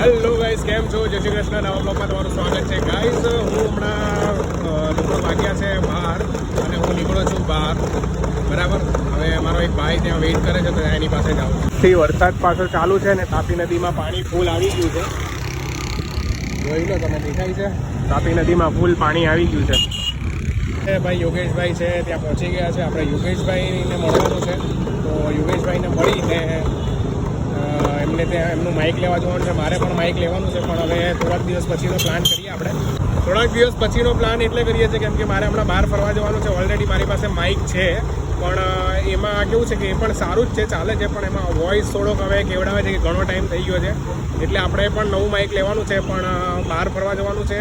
Hello guys, કેમ છો? જય શ્રી કૃષ્ણ. નવા બ્લોગમાં તમારું સ્વાગત છે. ગાઈસ, હું હમણાં લોકો વાગ્યા છે બહાર અને હું નીકળો છું બહાર. બરાબર. હવે મારો એક ભાઈ ત્યાં વેઇટ કરે છે, તો એની પાસે જાઉં. વરસાદ પાછો ચાલુ છે ને તાપી નદીમાં પાણી ફૂલ આવી ગયું છે. જોઈ લો, તમે દેખાય છે તાપી નદીમાં ફૂલ પાણી આવી ગયું છે. ભાઈ યોગેશભાઈ છે ત્યાં પહોંચી ગયા છે. આપણે યોગેશભાઈને મળવાનું છે, તો યોગેશભાઈને મળીને એમને ત્યાં એમનું માઇક લેવા જવાનું છે. મારે પણ માઇક લેવાનું છે, પણ હવે થોડાક દિવસ પછીનો પ્લાન કરીએ આપણે. થોડાક દિવસ પછીનો પ્લાન એટલે કરીએ છીએ કેમ કે મારે હમણાં બહાર ફરવા જવાનું છે. ઓલરેડી મારી પાસે માઇક છે, પણ એમાં કેવું છે કે એ પણ સારું જ છે, ચાલે છે, પણ એમાં વોઇસ થોડોક હવે કેવડાવે છે કે ઘણો ટાઈમ થઈ ગયો છે, એટલે આપણે પણ નવું માઇક લેવાનું છે. પણ બહાર ફરવા જવાનું છે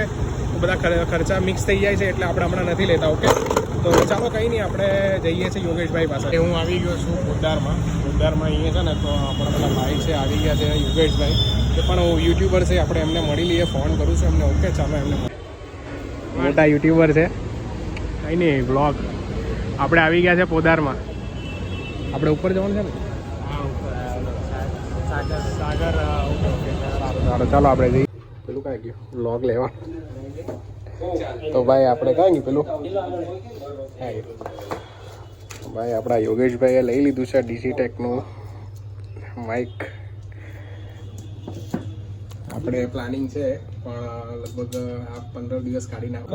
તો બધા ખર્ચા મિક્સ થઈ જાય છે, એટલે આપણે હમણાં નથી લેતા. ઓકે, તો ચાલો કંઈ નહીં, આપણે જઈએ છીએ યોગેશભાઈ પાસે. હું આવી ગયો છું પોદારમાં. અહીંયા છે ને તો આપણા પેલા ભાઈ છે આવી ગયા છે યોગેશભાઈ, એ પણ યુટ્યુબર છે. આપણે એમને મળી લઈએ, ફોન કરું છું એમને. ઓકે, ચાલો એમને મોટા યુટ્યુબર છે. કંઈ નહીં, વ્લોગ. આપણે આવી ગયા છે પોદારમાં. આપણે ઉપર જવાનું છે ને? સાગર. ઓકે, સારું, ચાલો આપણે જઈએ. પેલું કાંઈ ગયું વ્લોગ લેવા, તો ભાઈ આપણે કાંઈ નહીં પેલું ભાઈ આપણા યોગેશભાઈએ લઈ લીધું છે ડિજીટેકનું માઇક. આપણે પ્લાનિંગ છે, પણ લગભગ આ 15 દિવસ કાઢી નાખો.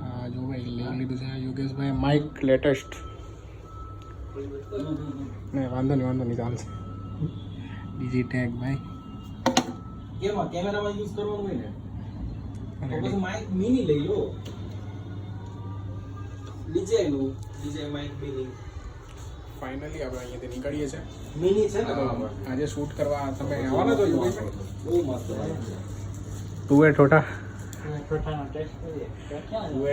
હા, જો ભાઈ લઈ લીધું છે યોગેશભાઈ માઇક લેટેસ્ટ. નહીં, વાંધો નહીં, ચાલશે. ડિજીટેક ભાઈ કેમેરામાં યુઝ કરવાનું હોય ને, તો પછી માઇક મિની લઈ લો. DJ mike mini. ફાઇનલી આપણે અહીંયાથી નીકળીએ છીએ. મિની છે ને, આજે શૂટ કરવા તમે આવવાના છો? બહુ મસ્ત. તુવે ઠોઠા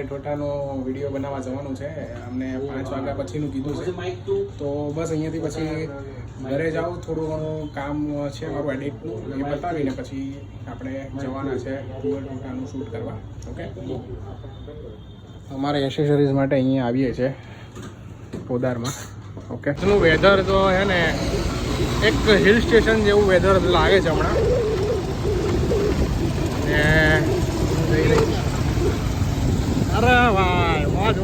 ઠોઠાનો વિડીયો બનાવવા જવાનું છે. અમને 5 વાગ્યા પછીનું કીધું છે, તો બસ અહીંયાથી પછી ઘરે જાઉં. થોડું ઘણું કામ છે મારું એડિટનું, એ બતાવીને પછી આપણે જવાના છે તુવે ઠોઠાનું શૂટ કરવા. ઓકે, અમારે એસેસરીઝ માટે અહીંયા આવીએ છીએ પોદારમાં. ઓકે, એનું વેધર તો છે ને એક હિલ સ્ટેશન જેવું વેધર લાગે છે હમણાં. ને અરે ભાઈ, મોજ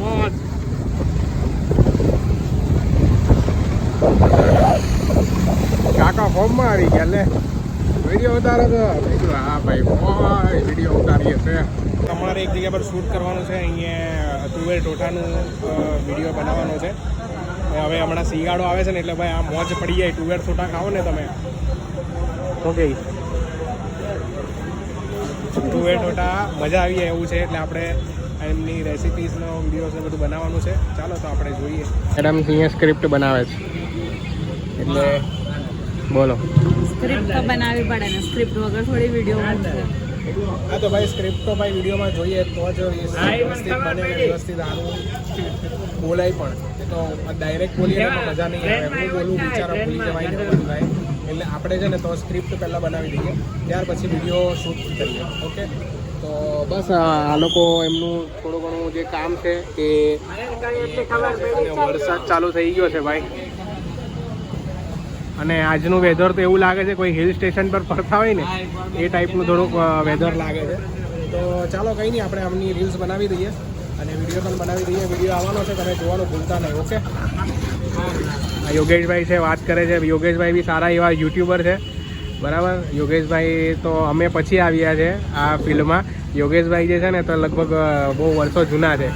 કાકા ફોર્મમાં આવી ગયા. લે વિડીયો ઉતારો તો હા ભાઈ, વિડીયો ઉતારીએ છે. તમારે એક જગ્યા પર શૂટ કરવાનું છે. અહીંયા તુવે ઠોઠાનું વિડીયો બનાવવાનો છે. હવે હમણાં શિયાળો આવે છે ને, એટલે ભાઈ આ મોજ પડી જાય. તુવેર ઠોઠા ખાઓ ને તમે. ઓકે, તુવેર ઠોઠા મજા આવી જાય એવું છે, એટલે આપણે એમની રેસિપીઝનો વિડીયો છે બધું બનાવવાનું છે. ચાલો તો આપણે જોઈએ. મેડમ અહીંયા સ્ક્રિપ્ટ બનાવે છે, એટલે બોલો. સ્ક્રિપ્ટ તો બનાવવી પડે ને, સ્ક્રિપ્ટ વગર થોડી વિડીયો બનશે. હા, તો ભાઈ સ્ક્રિપ્ટ તો ભાઈ વિડીયોમાં જોઈએ તો જ વ્યવસ્થિત બને, વ્યવસ્થિત આનું બોલાય. પણ એ તો ડાયરેક્ટ બોલીએ તો મજા નહીં આવે. એમનું બોલવું બિચારા ભૂલી જવાય ને બધું થાય, એટલે આપણે છે ને તો સ્ક્રિપ્ટ પહેલાં બનાવી દઈએ, ત્યાર પછી વિડીયો શૂટ કરીએ. ઓકે, તો બસ આ લોકો એમનું થોડું ઘણું જે કામ છે એ વરસાદ ચાલુ થઈ ગયો છે ભાઈ, અને આજનું વેધર તો એવું લાગે છે કોઈ હિલ સ્ટેશન પર ફરતા હોય ને એ ટાઈપનું થોડુંક વેધર લાગે છે. તો ચાલો કંઈ નહીં, આપણે આમની રીલ્સ બનાવી દઈએ અને વિડીયો પણ બનાવી દઈએ. વિડીયો આવવાનો છે, તમે જોવાનું ભૂલતા નહીં. ઓકે, યોગેશભાઈ છે વાત કરે છે. યોગેશભાઈ બી સારા એવા યુટ્યુબર છે, બરાબર. યોગેશભાઈ તો અમે પછી આવ્યા છે આ ફિલ્ડમાં. યોગેશભાઈ જે છે ને તો લગભગ બહુ વર્ષો જૂના છે,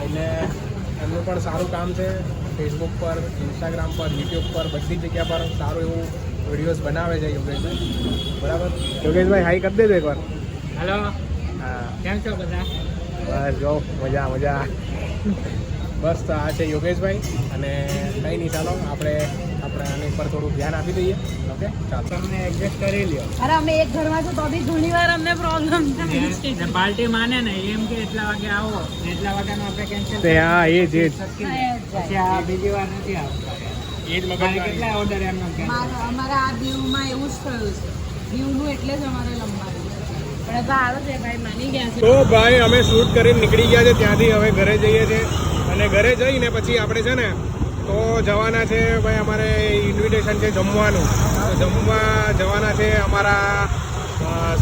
એટલે એમનું પણ સારું કામ છે. ફેસબુક પર, ઇન્સ્ટાગ્રામ પર, યુટ્યુબ પર, બધી જગ્યા પર સારું એવું વિડીયોઝ બનાવે છે યોગેશભાઈ, બરાબર. યોગેશભાઈ હાઈ કરી દેજો એકવાર. હેલો, હા, કેમ છો બધા? બસ જો મજા. બસ તો આ છે યોગેશભાઈ, અને કંઈ નહીં, ચાલો આપણે આની પર થોડું ધ્યાન આપી દઈએ. ઓકે, ચાલો તમને એડજસ્ટ કરી લ્યો. અરે અમે એક ઘરમાં છો તો બી ઘણી વાર અમને પ્રોબ્લેમ થાય. પાર્ટી માને ને એમ કે એટલા વાગે આવો, એટલા વાગ્યાનો આપણે કેન્સલ. હા, એ જ પછી આ બીજી વાર નથી આવતા. એ જ મગજ કેટલા ઓર્ડર એમનો અમારા આ દીવમાં એવું જ થયું છે. દીવનું એટલે જ અમારે લંબાવ્યું. પણ સારું છે ભાઈ, માની ગયા છે. તો ભાઈ અમે શૂટ કરીને નીકળી ગયા છે ત્યાંથી. હવે ઘરે જઈએ છીએ, અને ઘરે જઈને પછી આપણે છે ને તો જવાના છે ભાઈ, અમારે ઇન્વિટેશન છે જમવાનું, તો જમવા જવાના છે અમારા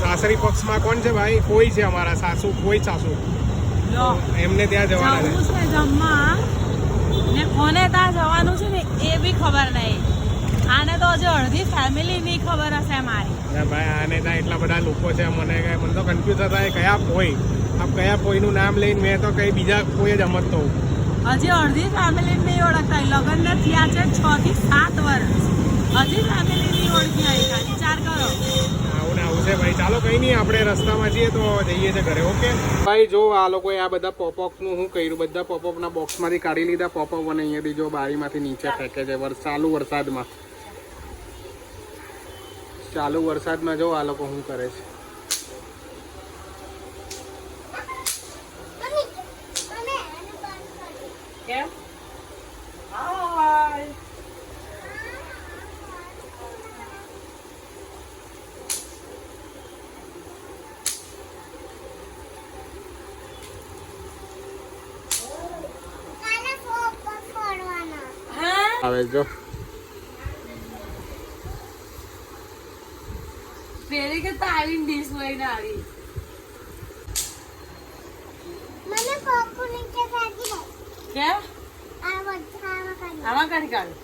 સાસરી પક્ષમાં. કોણ છે ભાઈ? કોઈ છે અમારા સાસુ, કોઈ સાસુ, લો એમને ત્યાં જવાના છે. જમવું છે જમવા ને કોને ત્યાં જવાનું છે ને એ બી ખબર નહીં. આને તો હજુ અડધી ફેમિલી ની ખબર હશે મારી. અરે ભાઈ આને ત્યાં એટલા બધા લોકો છે, મને તો કન્ફ્યુઝ હતા કયા પોઈ, આપ કયા પોઈનું નામ લઈને મેં તો કઈ બીજા કોઈ જ સમજતો હોઉં. હજી અડધી ફેમિલી નહીં ઓળખતા. લગ્ન ને થયા છે 6 થી 7 વર્ષ, હજી ફેમિલી નહીં ઓળખી આવી. ખાલી વિચાર કરો. આવું ને આવું છે ભાઈ. ચાલો કઈ નહીં, આપણે રસ્તામાં છીએ તો જઈએ છે ઘરે. ઓકે ભાઈ, જો આ લોકોએ આ બધા પોપઅપનું શું કર્યું, બધા પોપઅપના બોક્સમાંથી કાઢી લીધા પોપઅપ, અને અહીંયાથી જો બારીમાંથી નીચે ફેંકે છે વરસાદમાં. ચાલુ વરસાદમાં જો આ લોકો શું કરે છે. કેમ? હાય. આવે જો પેલી કે તારીને ડીશ લઈને આવી. મને કોકો નીચે ફેંકી દે. કેમ? આમાં કાઢી કાઢ.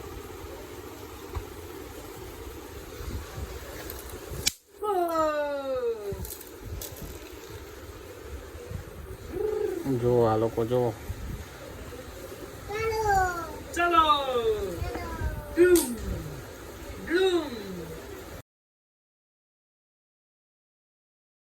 જો આ લોકો જો